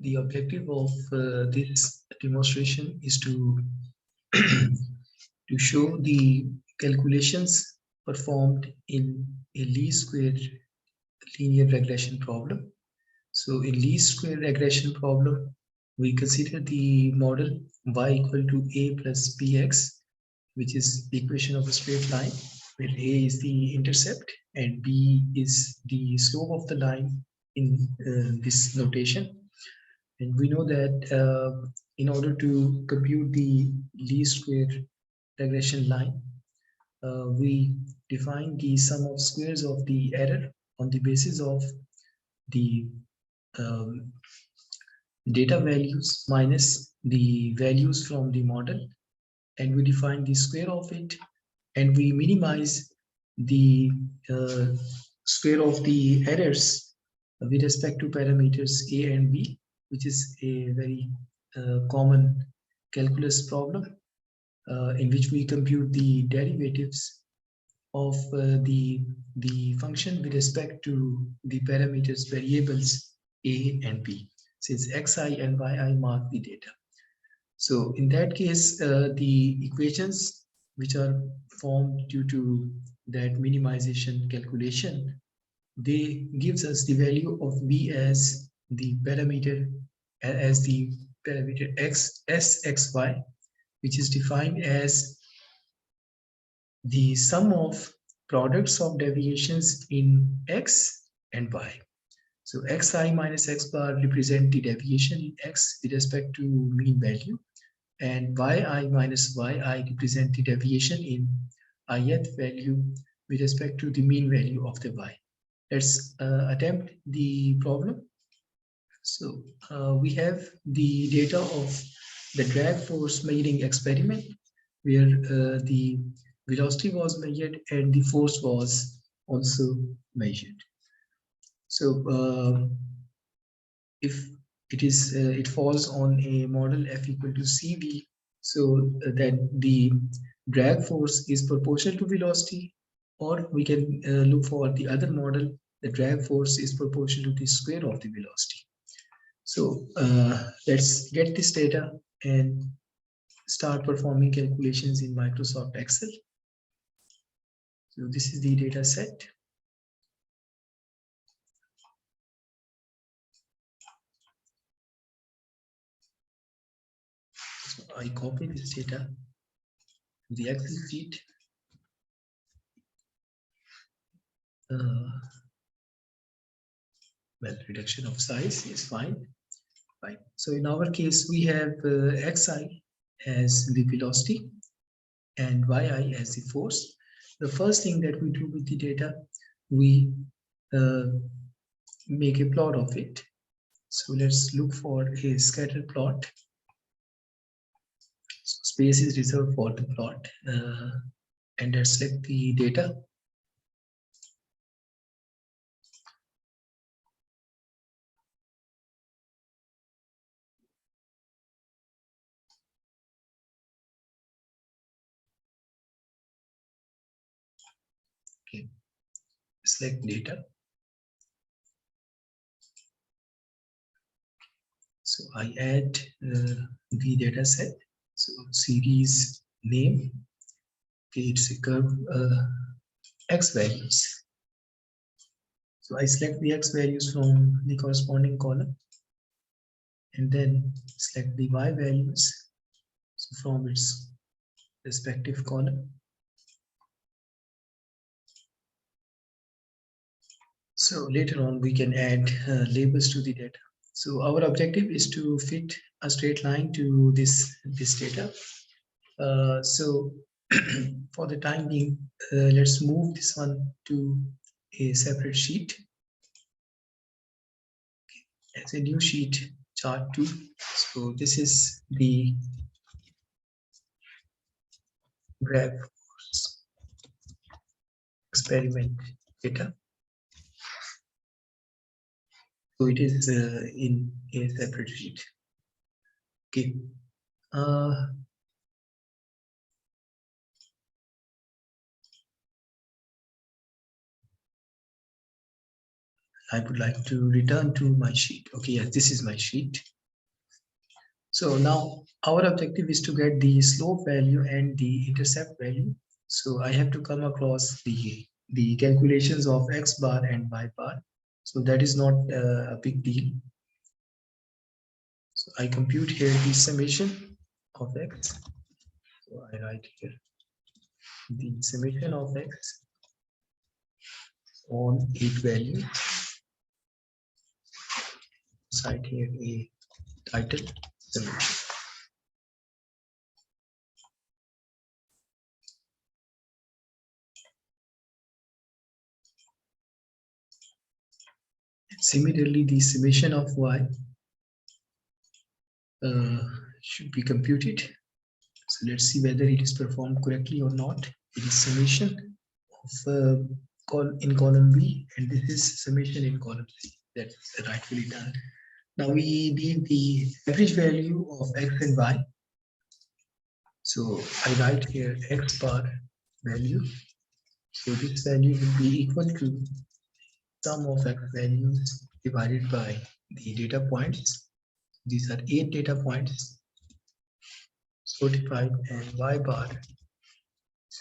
The objective of this demonstration is to to show the calculations performed in a least square linear regression problem. So in least square regression problem, we consider the model y equal to a plus bx, which is the equation of a straight line, where a is the intercept and b is the slope of the line in this notation. And we know that in order to compute the least square regression line, we define the sum of squares of the error on the basis of the um, data values minus the values from the model, and we define the square of it, and we minimize the uh, square of the errors with respect to parameters a and b, which is a very common calculus problem in which we compute the derivatives of the function with respect to the parameters variables a and b, since xi and yi mark the data. So in that case, the equations which are formed due to that minimization calculation, they gives us the value of b as the parameter x sxy, which is defined as the sum of products of deviations in x and y. So xi minus x bar represent the deviation in x with respect to mean value, and yi minus yi represent the deviation in ith value with respect to the mean value of the y. Let's attempt the problem. So we have the data of the drag force measuring experiment, where the velocity was measured and the force was also measured. So if it falls on a model f equal to cv, so that the drag force is proportional to velocity, or we can look for the other model, the drag force is proportional to the square of the velocity. So let's get this data and start performing calculations in Microsoft Excel. So this is the data set. So I copy this data to the Excel sheet. Well, reduction of size is fine. Right. So in our case, we have xi as the velocity and yi as the force. The first thing that we do with the data, we make a plot of it. So let's look for a scatter plot. So space is reserved for the plot, and let's select the data. Okay, select data. So I add the data set. So series name, okay, it's a curve x values. So I select the x values from the corresponding column, and then select the y values, so from its respective column. So later on we can add labels to the data. So our objective is to fit a straight line to this data. So for the time being, let's move this one to a separate sheet as a new sheet, chart 2. So this is the drag force experiment data. So it is in a separate sheet. Okay. I would like to return to my sheet. Okay, yes, this is my sheet. So now our objective is to get the slope value and the intercept value. So I have to come across the calculations of x bar and y bar. So that is not a big deal. So I compute here the summation of x. So I write here the summation of x on each value. Cite here a title summation. Similarly, the summation of y should be computed. So let's see whether it is performed correctly or not. It is summation of in column B, and this is summation in column C. That's rightfully done. Now we need the average value of x and y. So I write here x bar value. So this value will be equal to sum of x values divided by the data points. These are 8 data points. 45 and y bar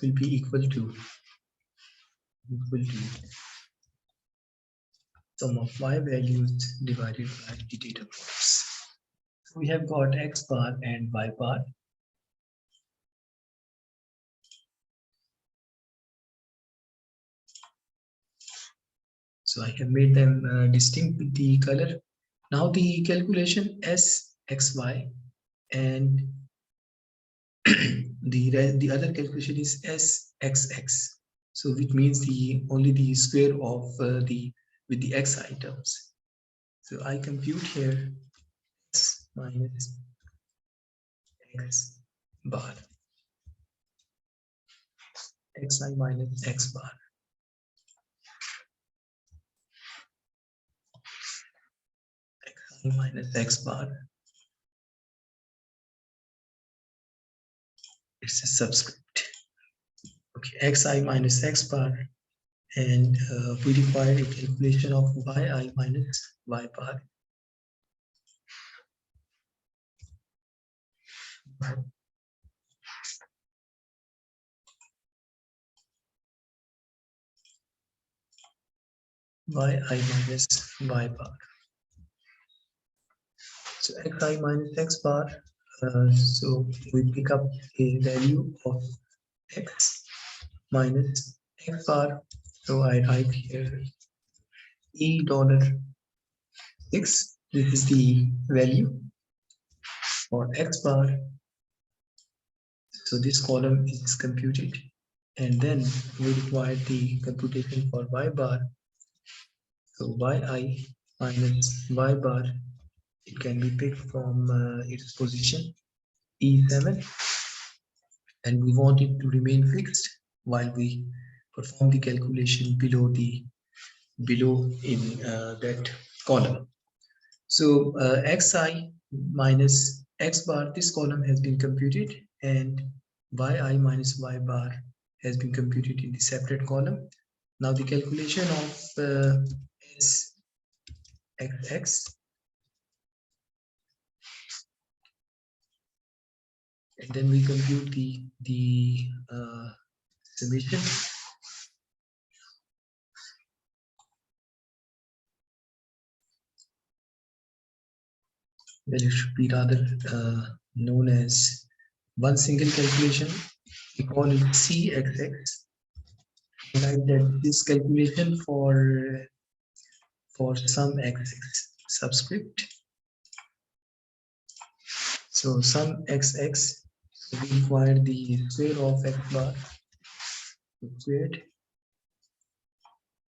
will be equal to sum of y values divided by the data points. So we have got x bar and y bar. So I have made them distinct with the color. Now the calculation SXY and the other calculation is SXX. So which means only the square of with the x items. So I compute here x minus x bar, xi minus x bar. Xi minus x bar. It's a subscript. Okay, xi minus x bar, and we require a calculation of yi minus y bar. Yi minus y bar. So xi minus x bar. So we pick up a value of x minus x bar. So I write here $6. This is the value for x bar. So this column is computed, and then we require the computation for y bar. So yi minus y bar, it can be picked from its position E7, and we want it to remain fixed while we perform the calculation below in that column. So xi minus x bar, this column has been computed, and yi minus y bar has been computed in the separate column. Now the calculation of sxx, and then we compute the summation. Well, it should be rather known as one single calculation. We call it CXX. Like that, this calculation for some XX subscript. So sum XX, we require the square of x bar squared,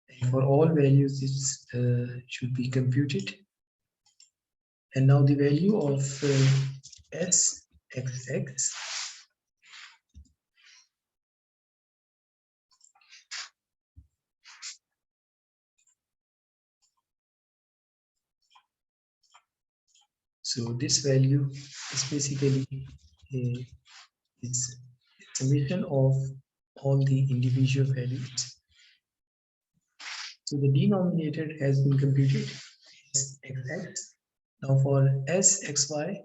and for all values this should be computed. And now the value of SXX, so this value is basically is summation of all the individual values. So the denominator has been computed as xx. Now for sxy,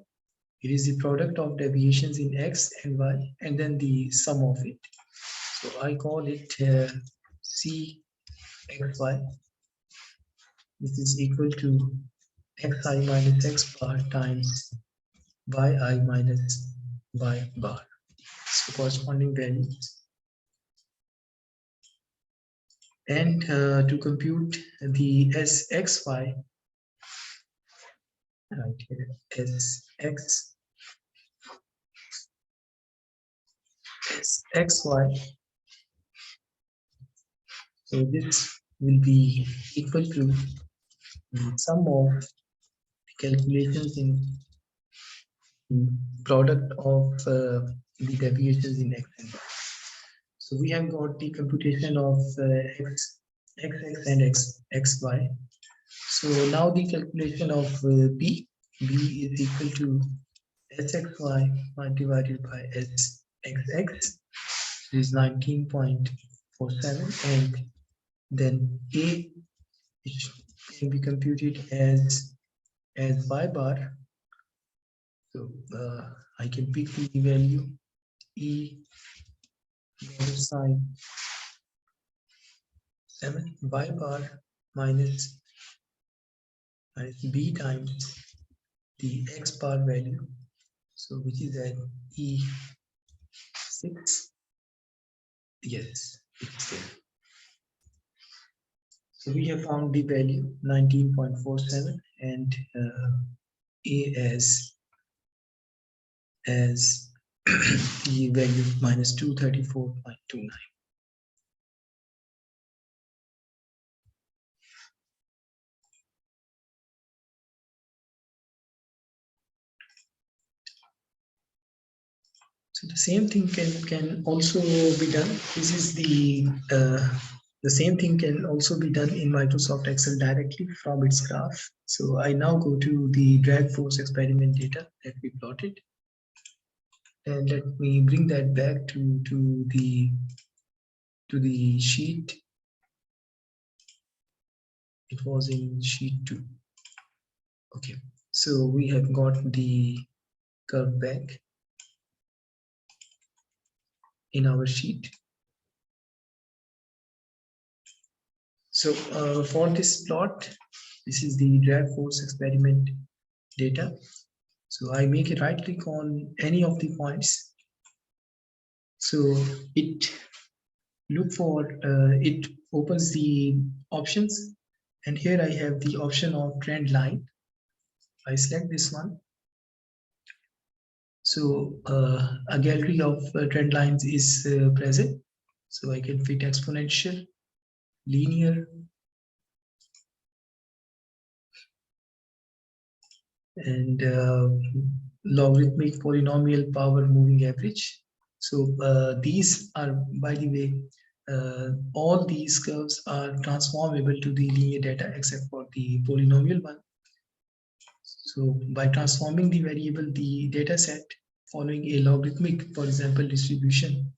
it is the product of deviations in x and y and then the sum of it. So I call it cxy. This is equal to xi minus x bar times yi minus y bar. So corresponding values. And to compute the sxy, right here, sxy. So this will be equal to the sum of the calculations in the product of the deviations in x and y. So we have got the computation of xx and xy. So now the calculation of b is equal to sxy divided by sxx is 19.47, and then a, which can be computed as y bar. So I can pick the value e sine 7 y bar minus b times the x bar value, so which is at e6. Yes, it's there. So we have found the value 19.47 and a as the value minus 234.29. So the same thing can also be done. This is the same thing can also be done in Microsoft Excel directly from its graph. So I now go to the drag force experiment data that we plotted, and let me bring that back to the sheet. It was in sheet 2. Okay, so we have got the curve back in our sheet. So for this plot, this is the drag force experiment data. So I make a right click on any of the points. So it it opens the options, and here I have the option of trend line. I select this one. So a gallery of trend lines is present. So I can fit exponential, linear, and logarithmic, polynomial, power, moving average. So these are, by the way, all these curves are transformable to the linear data except for the polynomial one. So by transforming the variable, the data set following a logarithmic, for example, distribution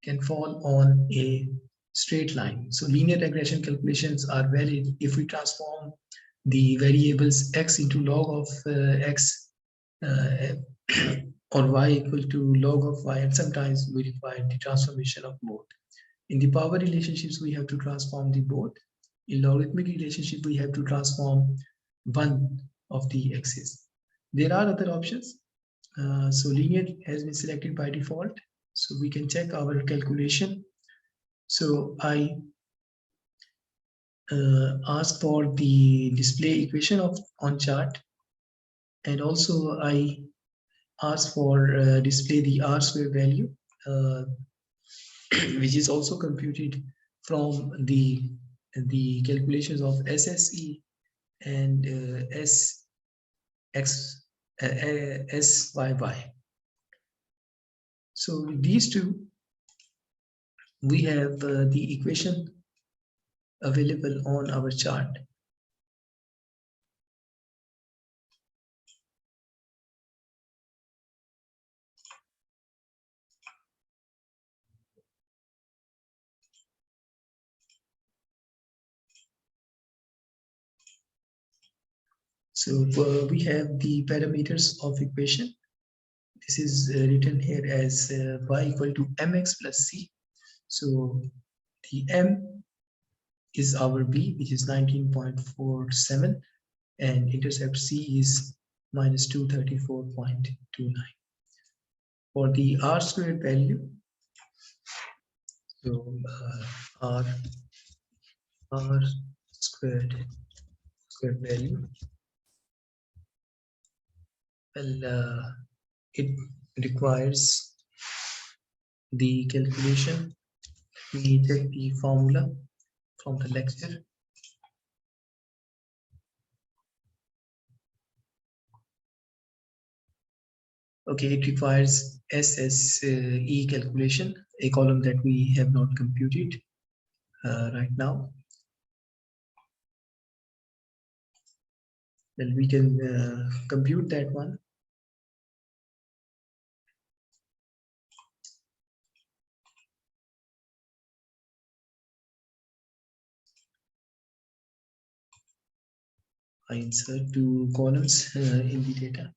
can fall on a straight line. So linear regression calculations are valid if we transform the variables x into log of x or y equal to log of y, and sometimes we require the transformation of both. In the power relationships, we have to transform the both. In logarithmic relationship, we have to transform one of the x's. There are other options. So linear has been selected by default. So we can check our calculation. So I ask for the display equation on chart, and also I ask for display the r square value, which is also computed from the calculations of SSE and SYY. So with these two, we have the equation available on our chart. So we have the parameters of equation. This is written here as y equal to mx plus c. So the m is our b, which is 19.47, and intercept c is minus 234.29. For the r squared value, so r squared value, well, it requires the calculation. We check the formula from the lecture. Okay, it requires SSE calculation, a column that we have not computed right now. Well, we can compute that one. I insert two columns in the data.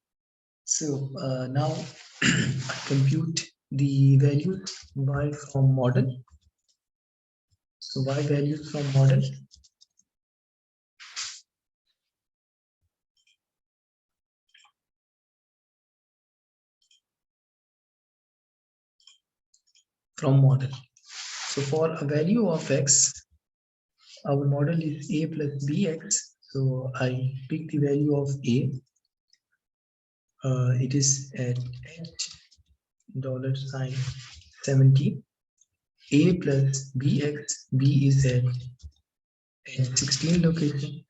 So now I compute the value y from model. So y values from model. From model. So for a value of x, our model is a plus bx. So I pick the value of a. It is at $70. A plus bx, b is at 16 location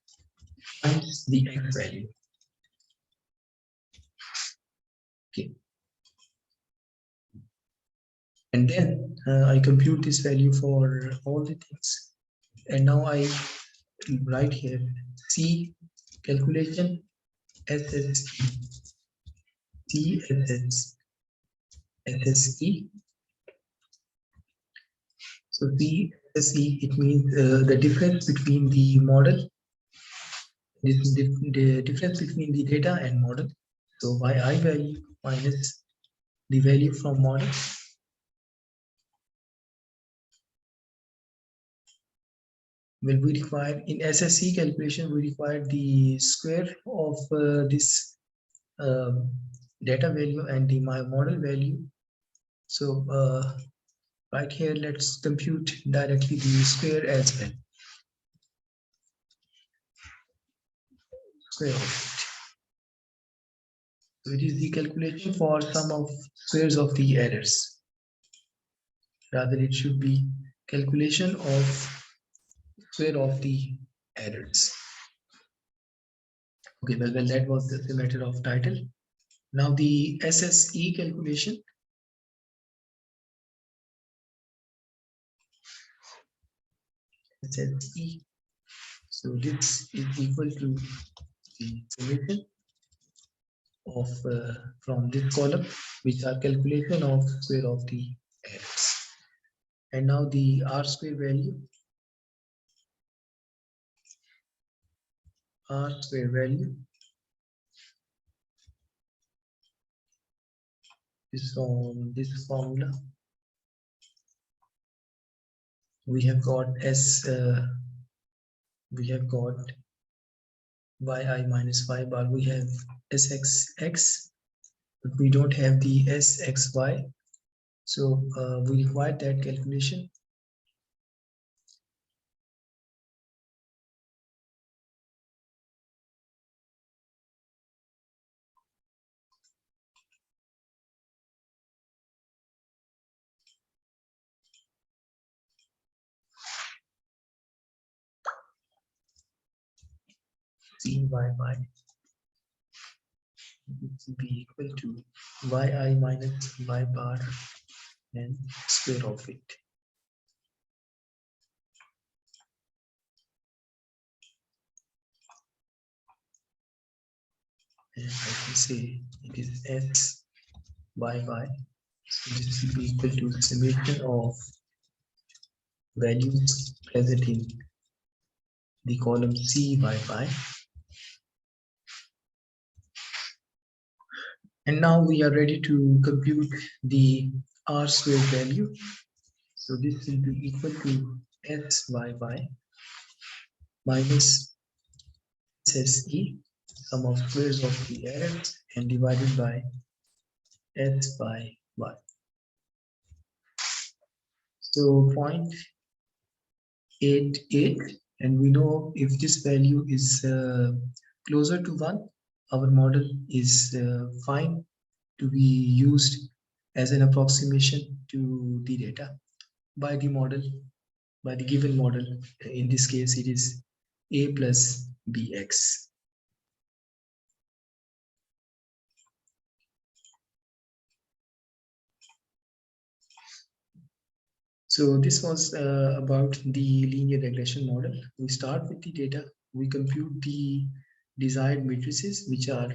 times the x value. Okay. And then I compute this value for all the things. And now I write here C calculation SSE. C SSE. So C SSE, it means the difference between the model, the difference between the data and model. So yi value minus the value from model. Well, we require in SSE calculation, we require the square of this data value and the my model value. So right here, let's compute directly the square as well. Square of it. So it is the calculation for sum of squares of the errors. Rather, it should be calculation of square of the errors. Okay, well, that was the matter of title. Now the SSE calculation. SSE. So this is equal to the summation of from this column, which are calculation of square of the errors. And now the R square value. R square value is from this formula. We have got we have got yi minus y bar. We have sxx, but we don't have the sxy. So we require that calculation. Cyy will be equal to yi minus y bar and square of it. And I can say it is s by y. So this will be equal to the summation of values present in the column C by y And now we are ready to compute the R squared value. So this will be equal to SYY minus SSE, sum of squares of the errors, and divided by S by Y. So 0.88, and we know if this value is closer to 1, our model is fine to be used as an approximation to the data by the model, by the given model. In this case, it is A plus BX. So this was about the linear regression model. We start with the data, we compute the desired matrices, which are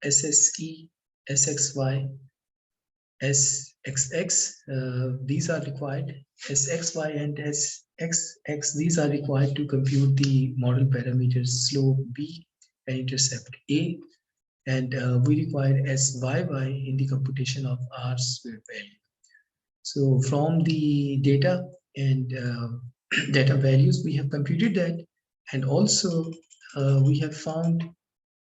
SSE, SXY, SXX. These are required. SXY and SXX, these are required to compute the model parameters slope B and intercept A. And we require SYY in the computation of R squared value. So from the data and data values, we have computed that, and also we have found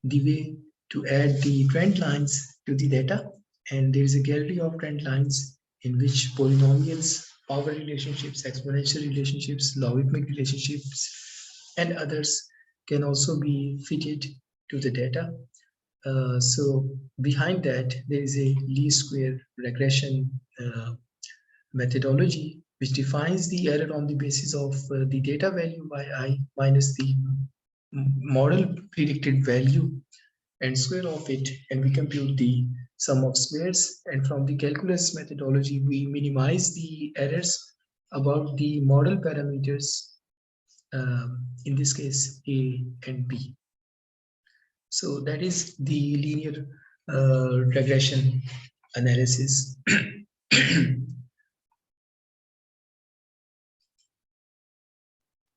the way to add the trend lines to the data. And there is a gallery of trend lines in which polynomials, power relationships, exponential relationships, logarithmic relationships, and others can also be fitted to the data. So behind that, there is a least square regression methodology, which defines the error on the basis of the data value by I minus the model predicted value and square of it, and we compute the sum of squares. And from the calculus methodology, we minimize the errors about the model parameters, in this case A and B. So that is the linear regression analysis.